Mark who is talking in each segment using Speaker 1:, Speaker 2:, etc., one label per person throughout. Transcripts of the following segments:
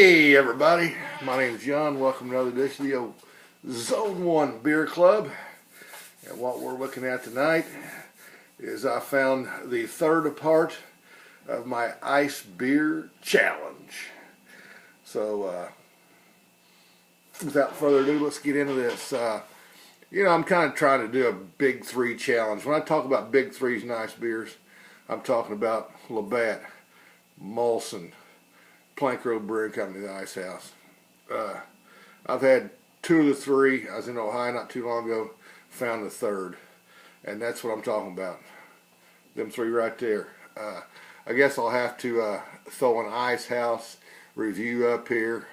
Speaker 1: Hey everybody, my name is John. Welcome to another edition of the old Zoneone Beer Club. And what we're looking at tonight is I found the third part of my ice beer challenge. So without further ado, let's get into this. I'm kind of trying to do a big three challenge. When I talk about big threes and ice beers, I'm talking about Labatt, Molson, Plank Road Brewing Company, the Ice House. I've had two of the three. I was in Ohio not too long ago, found the third. And that's what I'm talking about. Them three right there. I guess I'll have to throw an Ice House review up here.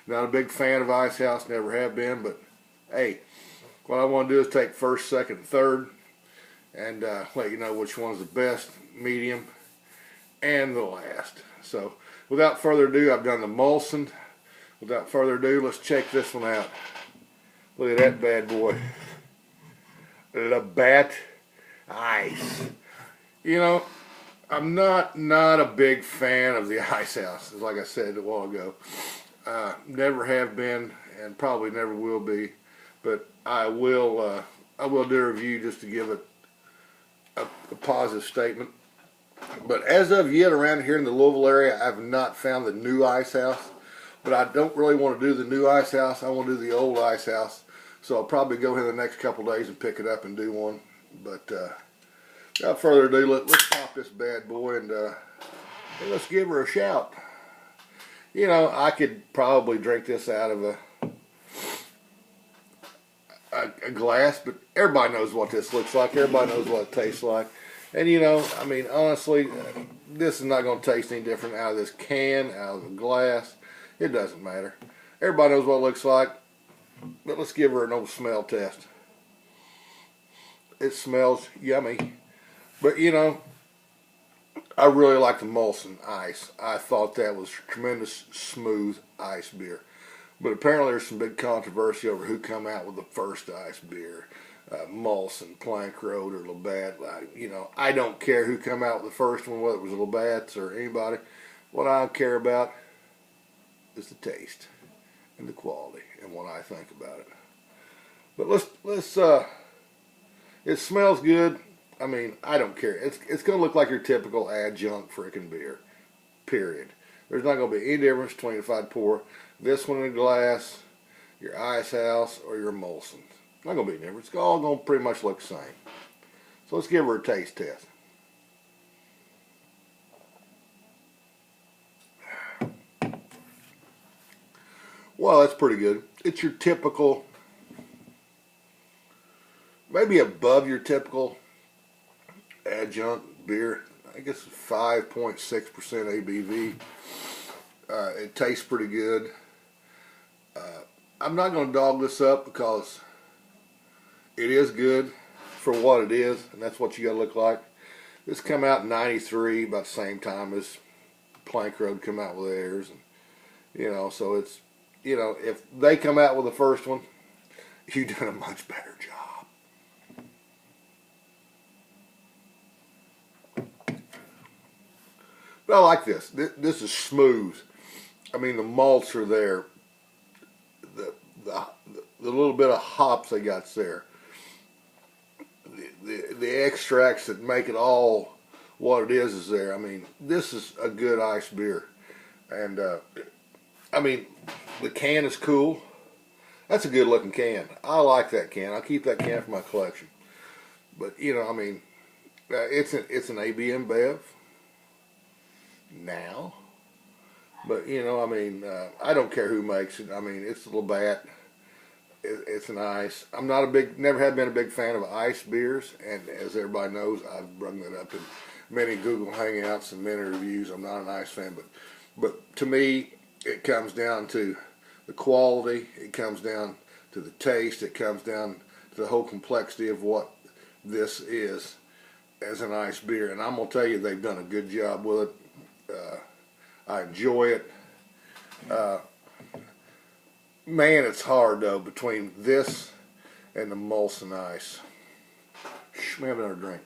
Speaker 1: Not a big fan of Ice House, never have been, but hey, what I want to do is take first, second, third, and let you know which one's the best, medium, and the last. So without further ado, I've done the Molson. Without further ado, let's check this one out. Look at that bad boy. Labatt Ice. You know, I'm not a big fan of the Ice House, like I said a while ago. Never have been, and probably never will be. But I will do a review just to give it a positive statement. But as of yet, around here in the Louisville area, I've not found the new Ice House. But I don't really want to do the new Ice House. I want to do the old Ice House. So I'll probably go here in the next couple days and pick it up and do one. But without further ado, let's pop this bad boy and let's give her a shout. You know, I could probably drink this out of a glass, but everybody knows what this looks like. Everybody knows what it tastes like. And you know, I mean, honestly, this is not going to taste any different out of this can, out of the glass. It doesn't matter. Everybody knows what it looks like. But let's give her an old smell test. It smells yummy. But you know, I really like the Molson Ice. I thought that was tremendous smooth ice beer. But apparently there's some big controversy over who come out with the first ice beer. Molson, Plank Road, or Labatt. You know, I don't care who come out with the first one, whether it was Labatt's or anybody. What I care about is the taste and the quality and what I think about it. But let's it smells good. I mean, I don't care. It's going to look like your typical adjunct frickin' beer. Period. There's not going to be any difference between if I'd pour this one in a glass, your Ice House, or your Molson. Not going to be any difference. It's all going to pretty much look the same. So let's give her a taste test. Well, that's pretty good. It's your typical, maybe above your typical adjunct beer. I guess 5.6% ABV. It tastes pretty good. I'm not going to dog this up because it is good for what it is, and that's what you got to look like. This come out in '93, about the same time as Plank Road come out with theirs, and you know, so it's, you know, if they come out with the first one, you've done a much better job. But I like this. This is smooth. I mean, the malts are there. The little bit of hops they got there. The extracts that make it all what it is there. I mean, this is a good ice beer. And, I mean, the can is cool. That's a good looking can. I like that can. I'll keep that can for my collection. But, you know, I mean, it's an AB InBev now. But, you know, I mean, I don't care who makes it. I mean, it's a Labatt. It's an ice. I'm not never have been a big fan of ice beers. And as everybody knows, I've brought that up in many Google Hangouts and many reviews. I'm not an ice fan. But to me, it comes down to the quality. It comes down to the taste. It comes down to the whole complexity of what this is as an ice beer. And I'm going to tell you, they've done a good job with it. I enjoy it. Man, it's hard though between this and the Molson Ice. Let me have another drink.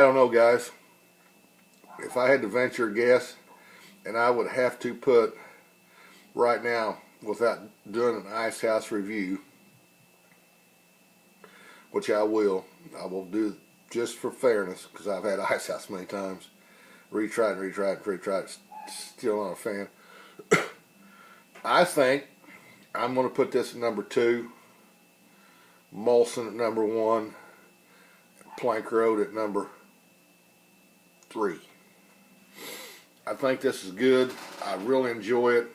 Speaker 1: I don't know, guys. If I had to venture a guess, and I would have to put right now, without doing an Ice House review, which I will do just for fairness, because I've had Ice House many times, retried, still not a fan. I think I'm going to put this at number 2, Molson at number 1, Plank Road at number 3. I think this is good. I really enjoy it.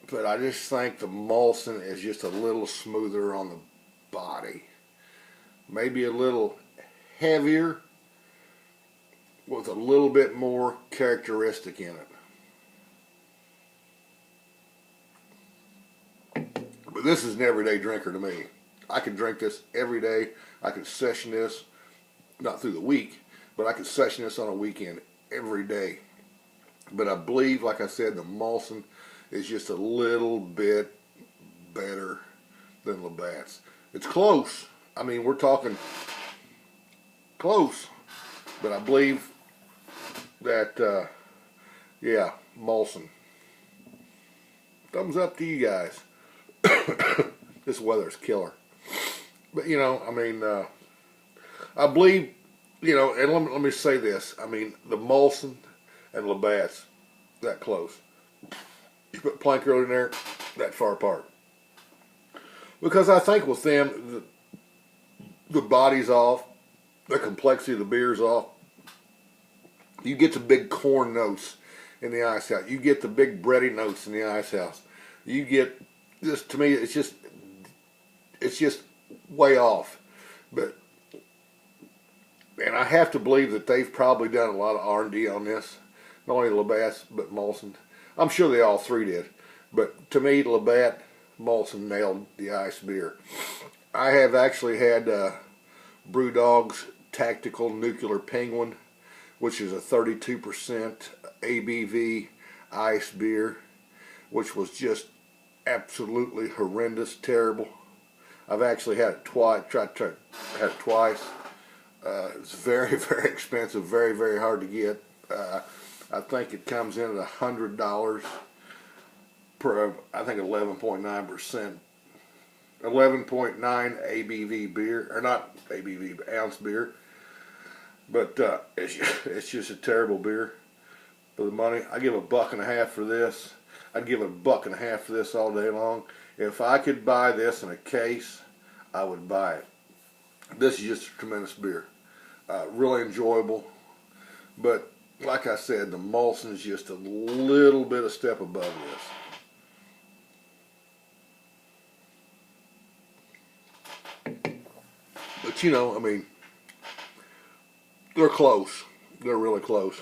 Speaker 1: But I just think the Molson is just a little smoother on the body. Maybe a little heavier with a little bit more characteristic in it. But this is an everyday drinker to me. I can drink this every day. I can session this, not through the week, but I can session this on a weekend every day. But I believe, like I said, the Molson is just a little bit better than Labatt's. It's close. I mean, we're talking close. But I believe that, yeah, Molson. Thumbs up to you guys. This weather's killer. But, you know, I mean, I believe, you know, and let me say this. I mean, the Molson and Labatt's that close. You put Plank Road in there, that far apart. Because I think with them, the body's off, the complexity of the beer's off. You get the big corn notes in the Ice House. You get the big bready notes in the Ice House. You get this. To me, it's just way off. But and I have to believe that they've probably done a lot of R&D on this. Not only Labatt's, but Molson. I'm sure they all three did. But to me, Labatt, Molson nailed the ice beer. I have actually had Brewdog's Tactical Nuclear Penguin, which is a 32% ABV ice beer, which was just absolutely horrendous, terrible. I've actually had it twice. Had it twice. It's very, very expensive. Very, very hard to get. I think it comes in at $100 per, I think 11.9%, 11.9 ABV beer, or not ABV, ounce beer. But it's just a terrible beer for the money. I give $1.50 for this. I'd give $1.50 for this all day long. If I could buy this in a case, I would buy it. This is just a tremendous beer. Really enjoyable. But like I said, the Molson is just a little bit a step above this. But you know, I mean, they're close. They're really close.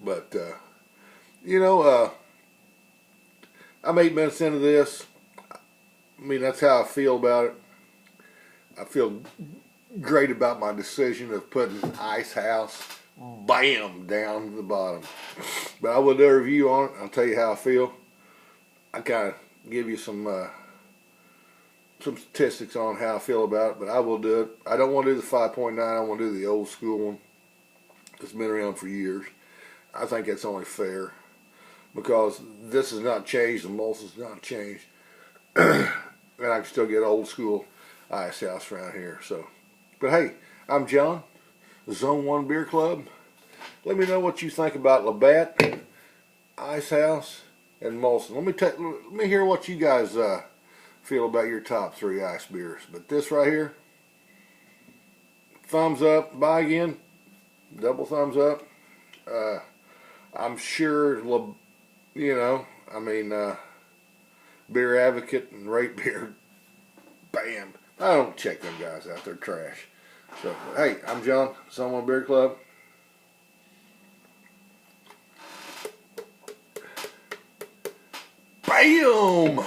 Speaker 1: But, you know, I'm 8 minutes into this. I mean, that's how I feel about it. I feel great about my decision of putting Ice House, bam, down to the bottom. But I will do a review on it. I'll tell you how I feel. I kind of give you some statistics on how I feel about it, but I will do it. I don't want to do the 5.9. I want to do the old school one. It's been around for years. I think that's only fair because this has not changed. The Molson's not changed. And I can still get old school Ice House around here. So, but hey, I'm John, Zoneone Beer Club. Let me know what you think about Labatt, Ice House, and Molson. Let me hear what you guys feel about your top 3 ice beers. But this right here, thumbs up. Buy again, double thumbs up. I'm sure, you know, I mean, Beer Advocate and Rate Beer, bam. I don't check them guys out. They're trash. So, hey, I'm John, Zoneone Beer Club. Bam!